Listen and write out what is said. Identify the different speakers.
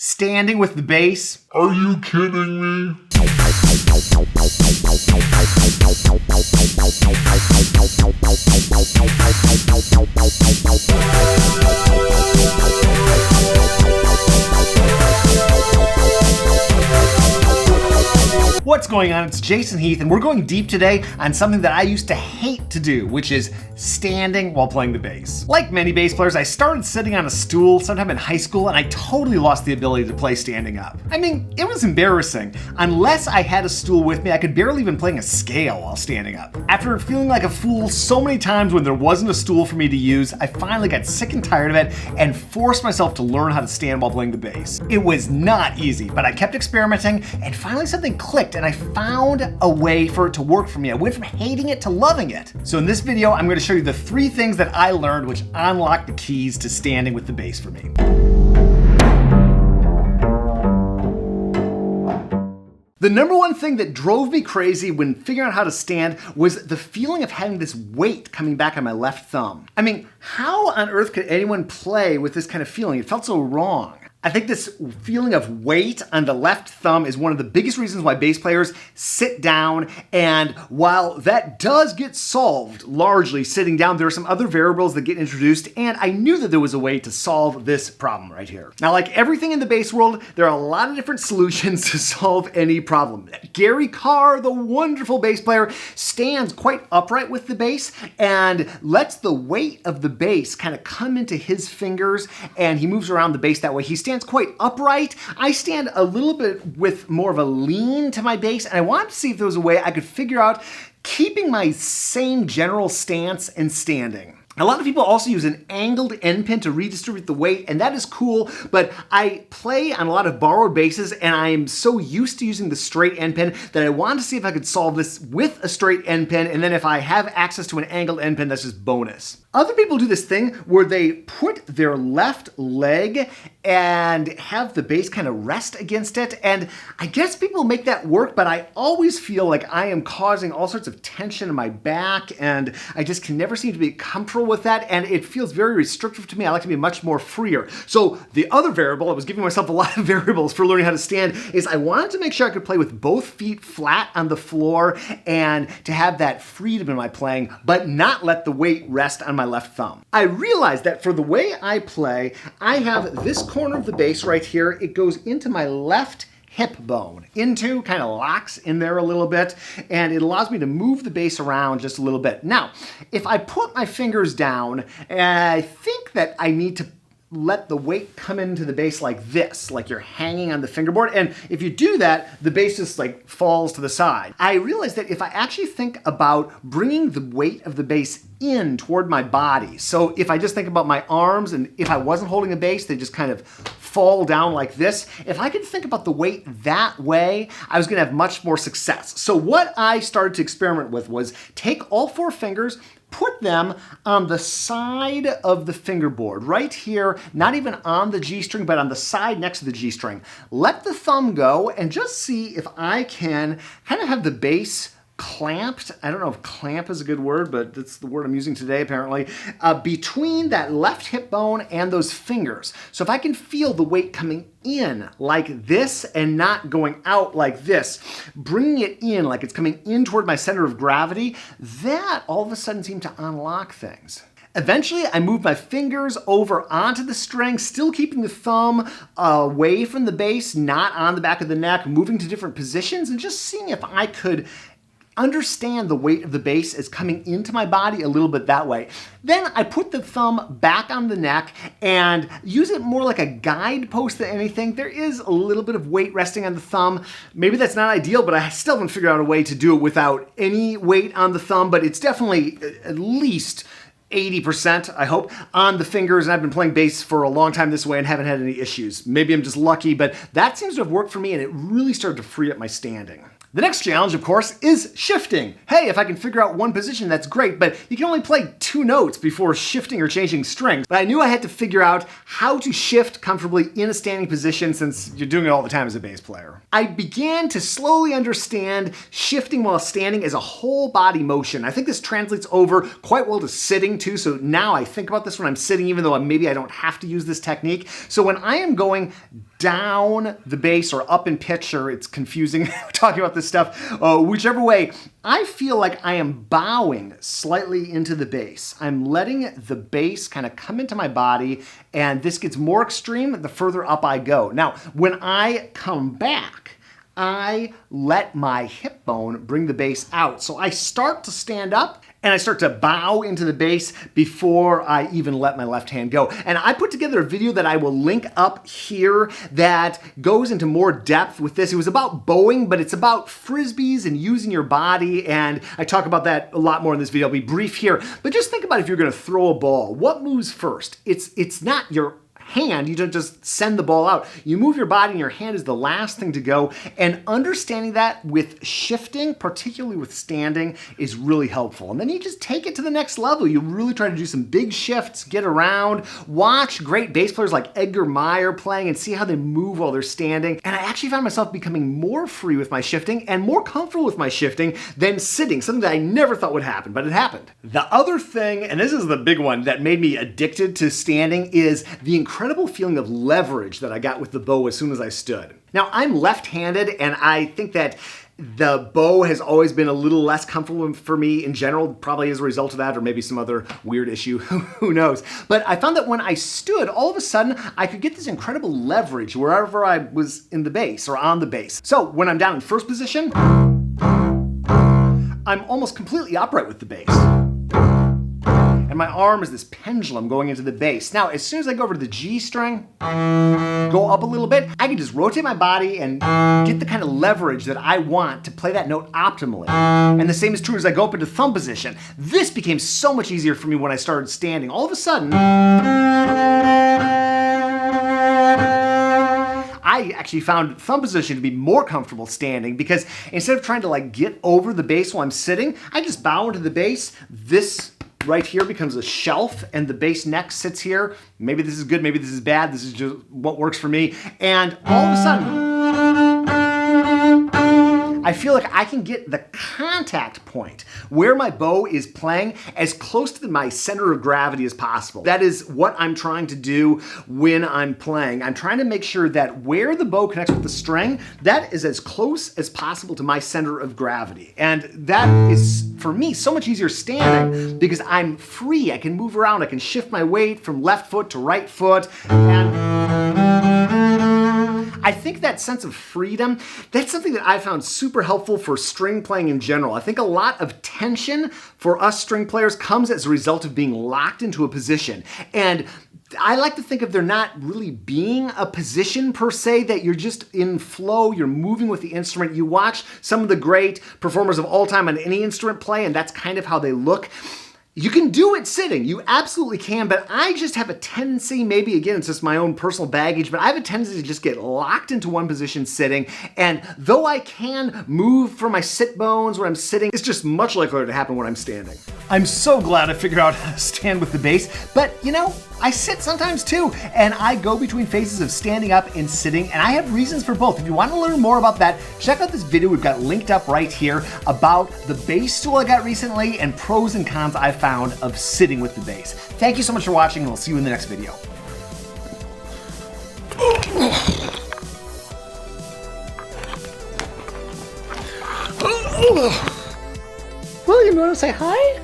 Speaker 1: Standing with the bass?
Speaker 2: Are you kidding me?
Speaker 1: What's going on? It's Jason Heath, and we're going deep today on something that I used to hate to do, which is standing while playing the bass. Like many bass players, I started sitting on a stool sometime in high school, and I totally lost the ability to play standing up. I mean, it was embarrassing. Unless I had a stool with me, I could barely even play a scale while standing up. After feeling like a fool so many times when there wasn't a stool for me to use, I finally got sick and tired of it and forced myself to learn how to stand while playing the bass. It was not easy, but I kept experimenting, and finally something clicked, and I found a way for it to work for me. I went from hating it to loving it. So in this video, I'm going to show you the 3 things that I learned which unlocked the keys to standing with the bass for me. The number one thing that drove me crazy when figuring out how to stand was the feeling of having this weight coming back on my left thumb. I mean, how on earth could anyone play with this kind of feeling? It felt so wrong. I think this feeling of weight on the left thumb is one of the biggest reasons why bass players sit down, and while that does get solved largely sitting down, there are some other variables that get introduced, and I knew that there was a way to solve this problem right here. Now, like everything in the bass world, there are a lot of different solutions to solve any problem. Gary Carr, the wonderful bass player, stands quite upright with the bass and lets the weight of the bass kind of come into his fingers, and he moves around the bass that way. He stands quite upright. I stand a little bit with more of a lean to my bass, and I wanted to see if there was a way I could figure out keeping my same general stance and standing. A lot of people also use an angled end pin to redistribute the weight, and that is cool, but I play on a lot of borrowed basses, and I am so used to using the straight end pin that I wanted to see if I could solve this with a straight end pin, and then if I have access to an angled end pin, that's just bonus. Other people do this thing where they put their left leg and have the bass kind of rest against it, and I guess people make that work, but I always feel like I am causing all sorts of tension in my back, and I just can never seem to be comfortable with that, and it feels very restrictive to me. I like to be much more freer. So the other variable, I was giving myself a lot of variables for learning how to stand, is I wanted to make sure I could play with both feet flat on the floor and to have that freedom in my playing, but not let the weight rest on my left thumb. I realized that for the way I play, I have this corner of the bass right here. It goes into my left hip bone, kind of locks in there a little bit, and it allows me to move the bass around just a little bit. Now, if I put my fingers down, I think that I need to let the weight come into the bass like this, like you're hanging on the fingerboard. And if you do that, the bass just like falls to the side. I realized that if I actually think about bringing the weight of the bass in toward my body, so if I just think about my arms, and if I wasn't holding a bass, they just kind of fall down like this. If I could think about the weight that way, I was gonna have much more success. So what I started to experiment with was take all 4 fingers, put them on the side of the fingerboard, right here, not even on the G string, but on the side next to the G string. Let the thumb go and just see if I can kind of have the bass clamped. I don't know if clamp is a good word, but that's the word I'm using today apparently, between that left hip bone and those fingers. So if I can feel the weight coming in like this and not going out like this, bringing it in like it's coming in toward my center of gravity, that all of a sudden seemed to unlock things. Eventually, I moved my fingers over onto the string, still keeping the thumb away from the bass, not on the back of the neck, moving to different positions and just seeing if I could understand the weight of the bass is coming into my body a little bit that way. Then I put the thumb back on the neck and use it more like a guidepost than anything. There is a little bit of weight resting on the thumb. Maybe that's not ideal, but I still haven't figured out a way to do it without any weight on the thumb, but it's definitely at least 80%, I hope, on the fingers, and I've been playing bass for a long time this way and haven't had any issues. Maybe I'm just lucky, but that seems to have worked for me, and it really started to free up my standing. The next challenge, of course, is shifting. Hey, if I can figure out one position, that's great, but you can only play 2 notes before shifting or changing strings. But I knew I had to figure out how to shift comfortably in a standing position since you're doing it all the time as a bass player. I began to slowly understand shifting while standing as a whole body motion. I think this translates over quite well to sitting too, so now I think about this when I'm sitting, even though maybe I don't have to use this technique. So when I am going down the bass or up in pitch, or it's confusing talking about this stuff, whichever way, I feel like I am bowing slightly into the bass. I'm letting the bass kind of come into my body, and this gets more extreme the further up I go. Now, when I come back, I let my hip bone bring the bass out. So I start to stand up and I start to bow into the bass before I even let my left hand go. And I put together a video that I will link up here that goes into more depth with this. It was about bowing, but it's about frisbees and using your body. And I talk about that a lot more in this video. I'll be brief here, but just think about if you're gonna throw a ball, what moves first? It's not your hand. You don't just send the ball out. You move your body and your hand is the last thing to go. And understanding that with shifting, particularly with standing, is really helpful. And then you just take it to the next level. You really try to do some big shifts, get around, watch great bass players like Edgar Meyer playing and see how they move while they're standing. And I actually found myself becoming more free with my shifting and more comfortable with my shifting than sitting, something that I never thought would happen, but it happened. The other thing, and this is the big one that made me addicted to standing, is the incredible feeling of leverage that I got with the bow as soon as I stood. Now, I'm left-handed, and I think that the bow has always been a little less comfortable for me in general, probably as a result of that, or maybe some other weird issue, who knows. But I found that when I stood, all of a sudden, I could get this incredible leverage wherever I was in the bass or on the bass. So when I'm down in first position, I'm almost completely upright with the bass. And my arm is this pendulum going into the bass. Now, as soon as I go over to the G string, go up a little bit, I can just rotate my body and get the kind of leverage that I want to play that note optimally. And the same is true as I go up into thumb position. This became so much easier for me when I started standing. All of a sudden, I actually found thumb position to be more comfortable standing, because instead of trying to like get over the bass while I'm sitting, I just bow into the bass. This right here becomes a shelf and the bass neck sits here. Maybe this is good, maybe this is bad. This is just what works for me. And all of a sudden, I feel like I can get the contact point where my bow is playing as close to my center of gravity as possible. That is what I'm trying to do when I'm playing. I'm trying to make sure that where the bow connects with the string, that is as close as possible to my center of gravity. And that is, for me, so much easier standing because I'm free. I can move around. I can shift my weight from left foot to right foot. And I think that sense of freedom, that's something that I found super helpful for string playing in general. I think a lot of tension for us string players comes as a result of being locked into a position. And I like to think of there not really being a position per se, that you're just in flow, you're moving with the instrument. You watch some of the great performers of all time on any instrument play, and that's kind of how they look. You can do it sitting, you absolutely can, but I just have a tendency, maybe again it's just my own personal baggage, but I have a tendency to just get locked into one position sitting, and though I can move from my sit bones when I'm sitting, it's just much likelier to happen when I'm standing. I'm so glad I figured out how to stand with the bass, but you know, I sit sometimes too, and I go between phases of standing up and sitting, and I have reasons for both. If you want to learn more about that, check out this video we've got linked up right here about the bass tool I got recently and pros and cons I've found of sitting with the bass. Thank you so much for watching, and we'll see you in the next video. William, you want to say hi?